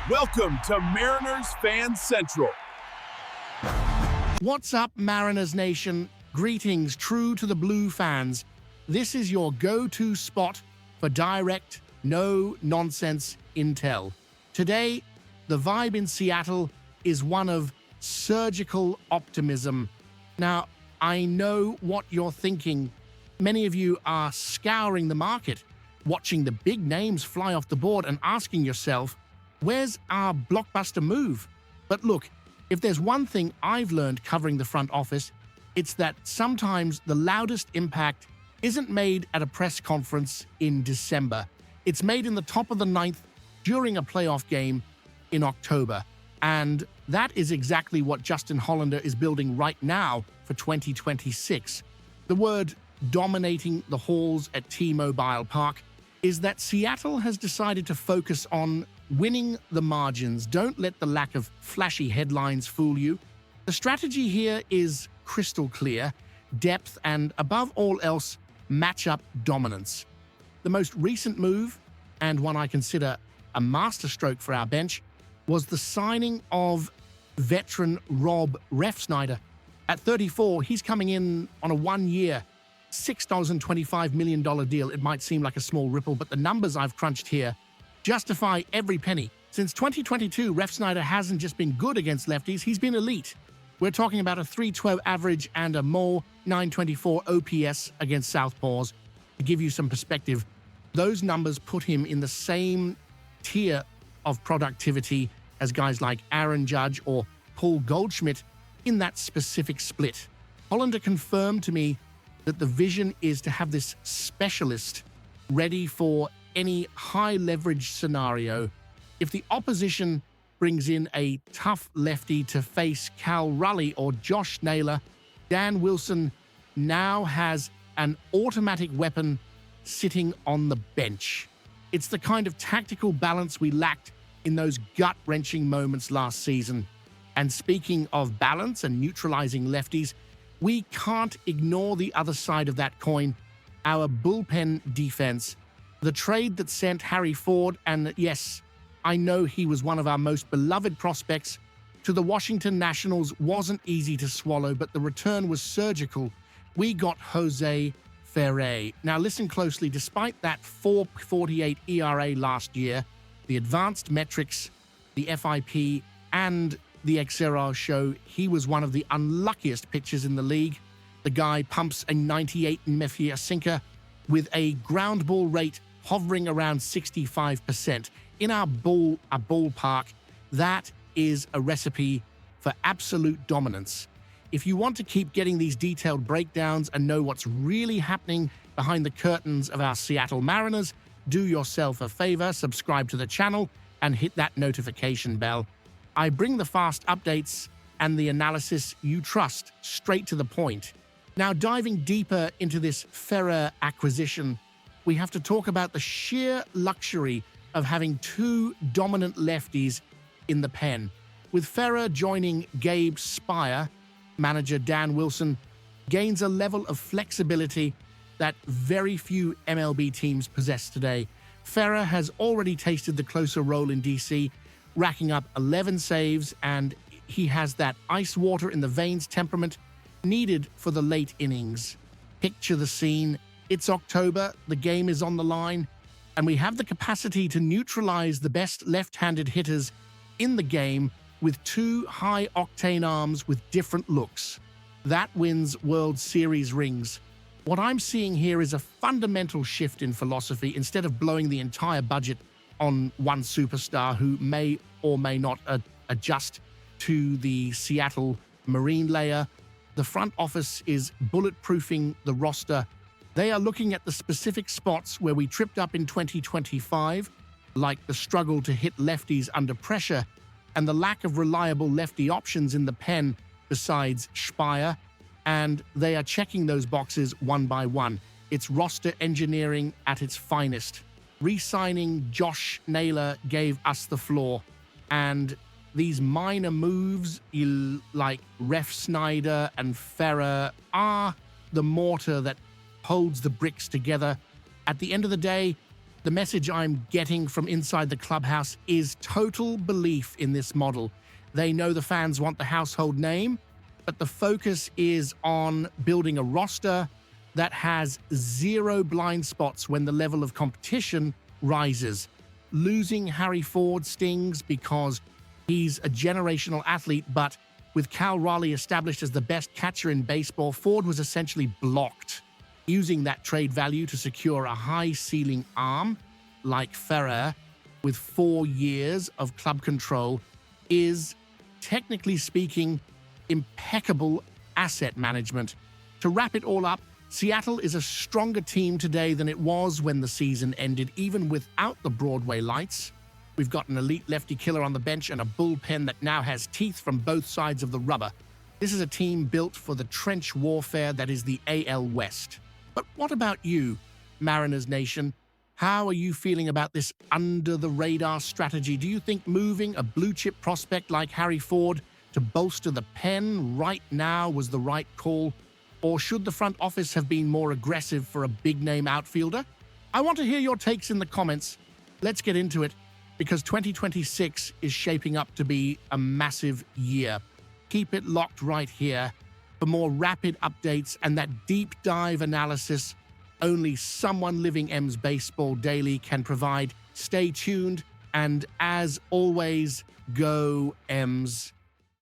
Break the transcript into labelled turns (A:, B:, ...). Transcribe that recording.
A: Welcome to Mariners Fan Central.
B: What's up, Mariners Nation? Greetings, true to the blue fans. This is your go-to spot for direct, no-nonsense intel. Today, the vibe in Seattle is one of surgical optimism. Now, I know what you're thinking. Many of you are scouring the market, watching the big names fly off the board and asking yourself, where's our blockbuster move? But look, if there's one thing I've learned covering the front office, it's that sometimes the loudest impact isn't made at a press conference in December. It's made in the top of the ninth during a playoff game in October. And that is exactly what Justin Hollander is building right now for 2026. The word dominating the halls at T-Mobile Park is that Seattle has decided to focus on winning the margins. Don't let the lack of flashy headlines fool you. The strategy here is crystal clear: depth and, above all else, matchup dominance. The most recent move, and one I consider a masterstroke for our bench, was the signing of veteran Rob Refsnyder. At 34, he's coming in on a one-year, $6.25 million deal. It might seem like a small ripple, but the numbers I've crunched here justify every penny. Since 2022, Refsnyder hasn't just been good against lefties, he's been elite. We're talking about a .312 average and a more .924 OPS against southpaws. To give you some perspective, those numbers put him in the same tier of productivity as guys like Aaron Judge or Paul Goldschmidt in that specific split. Hollander confirmed to me that the vision is to have this specialist ready for any high-leverage scenario. If the opposition brings in a tough lefty to face Cal Raleigh or Josh Naylor, Dan Wilson now has an automatic weapon sitting on the bench. It's the kind of tactical balance we lacked in those gut-wrenching moments last season. And speaking of balance and neutralizing lefties, we can't ignore the other side of that coin, our bullpen defense. The trade that sent Harry Ford, and yes, I know he was one of our most beloved prospects, to the Washington Nationals wasn't easy to swallow, but the return was surgical. We got Jose Ferrer. Now listen closely, despite that 4.48 ERA last year, the advanced metrics, the FIP, and the XRR show he was one of the unluckiest pitchers in the league. The guy pumps a 98 in Mejia sinker with a ground ball rate hovering around 65%. In our ballpark, that is a recipe for absolute dominance. If you want to keep getting these detailed breakdowns and know what's really happening behind the curtains of our Seattle Mariners, do yourself a favor, subscribe to the channel, and hit that notification bell. I bring the fast updates and the analysis you trust straight to the point. Now, diving deeper into this Ferrer acquisition, we have to talk about the sheer luxury of having two dominant lefties in the pen. With Ferrer joining Gabe Spire, manager Dan Wilson gains a level of flexibility that very few MLB teams possess today. Ferrer has already tasted the closer role in DC, racking up 11 saves, and he has that ice water in the veins temperament needed for the late innings. Picture the scene. It's October, the game is on the line, and we have the capacity to neutralize the best left-handed hitters in the game with two high-octane arms with different looks. That wins World Series rings. What I'm seeing here is a fundamental shift in philosophy. Instead of blowing the entire budget on one superstar who may or may not adjust to the Seattle Marine layer, the front office is bulletproofing the roster. They are looking at the specific spots where we tripped up in 2025, like the struggle to hit lefties under pressure and the lack of reliable lefty options in the pen besides Spire, and they are checking those boxes one by one. It's roster engineering at its finest. Re-signing Josh Naylor gave us the floor, and these minor moves like Refsnyder and Ferrer are the mortar that holds the bricks together. At the end of the day, The message I'm getting from inside the clubhouse is total belief in this model. They know the fans want the household name, but the focus is on building a roster that has zero blind spots when the level of competition rises. Losing Harry Ford stings because he's a generational athlete, but with Cal Raleigh established as the best catcher in baseball, Ford was essentially blocked. Using that trade value to secure a high-ceiling arm like Ferrer with 4 years of club control is, technically speaking, impeccable asset management. To wrap it all up, Seattle is a stronger team today than it was when the season ended, even without the Broadway lights. We've got an elite lefty killer on the bench and a bullpen that now has teeth from both sides of the rubber. This is a team built for the trench warfare that is the AL West. But what about you, Mariners Nation? How are you feeling about this under-the-radar strategy? Do you think moving a blue-chip prospect like Harry Ford to bolster the pen right now was the right call? Or should the front office have been more aggressive for a big-name outfielder? I want to hear your takes in the comments. Let's get into it, because 2026 is shaping up to be a massive year. Keep it locked right here for more rapid updates and that deep dive analysis only someone living M's Baseball Daily can provide. Stay tuned, and as always, go M's.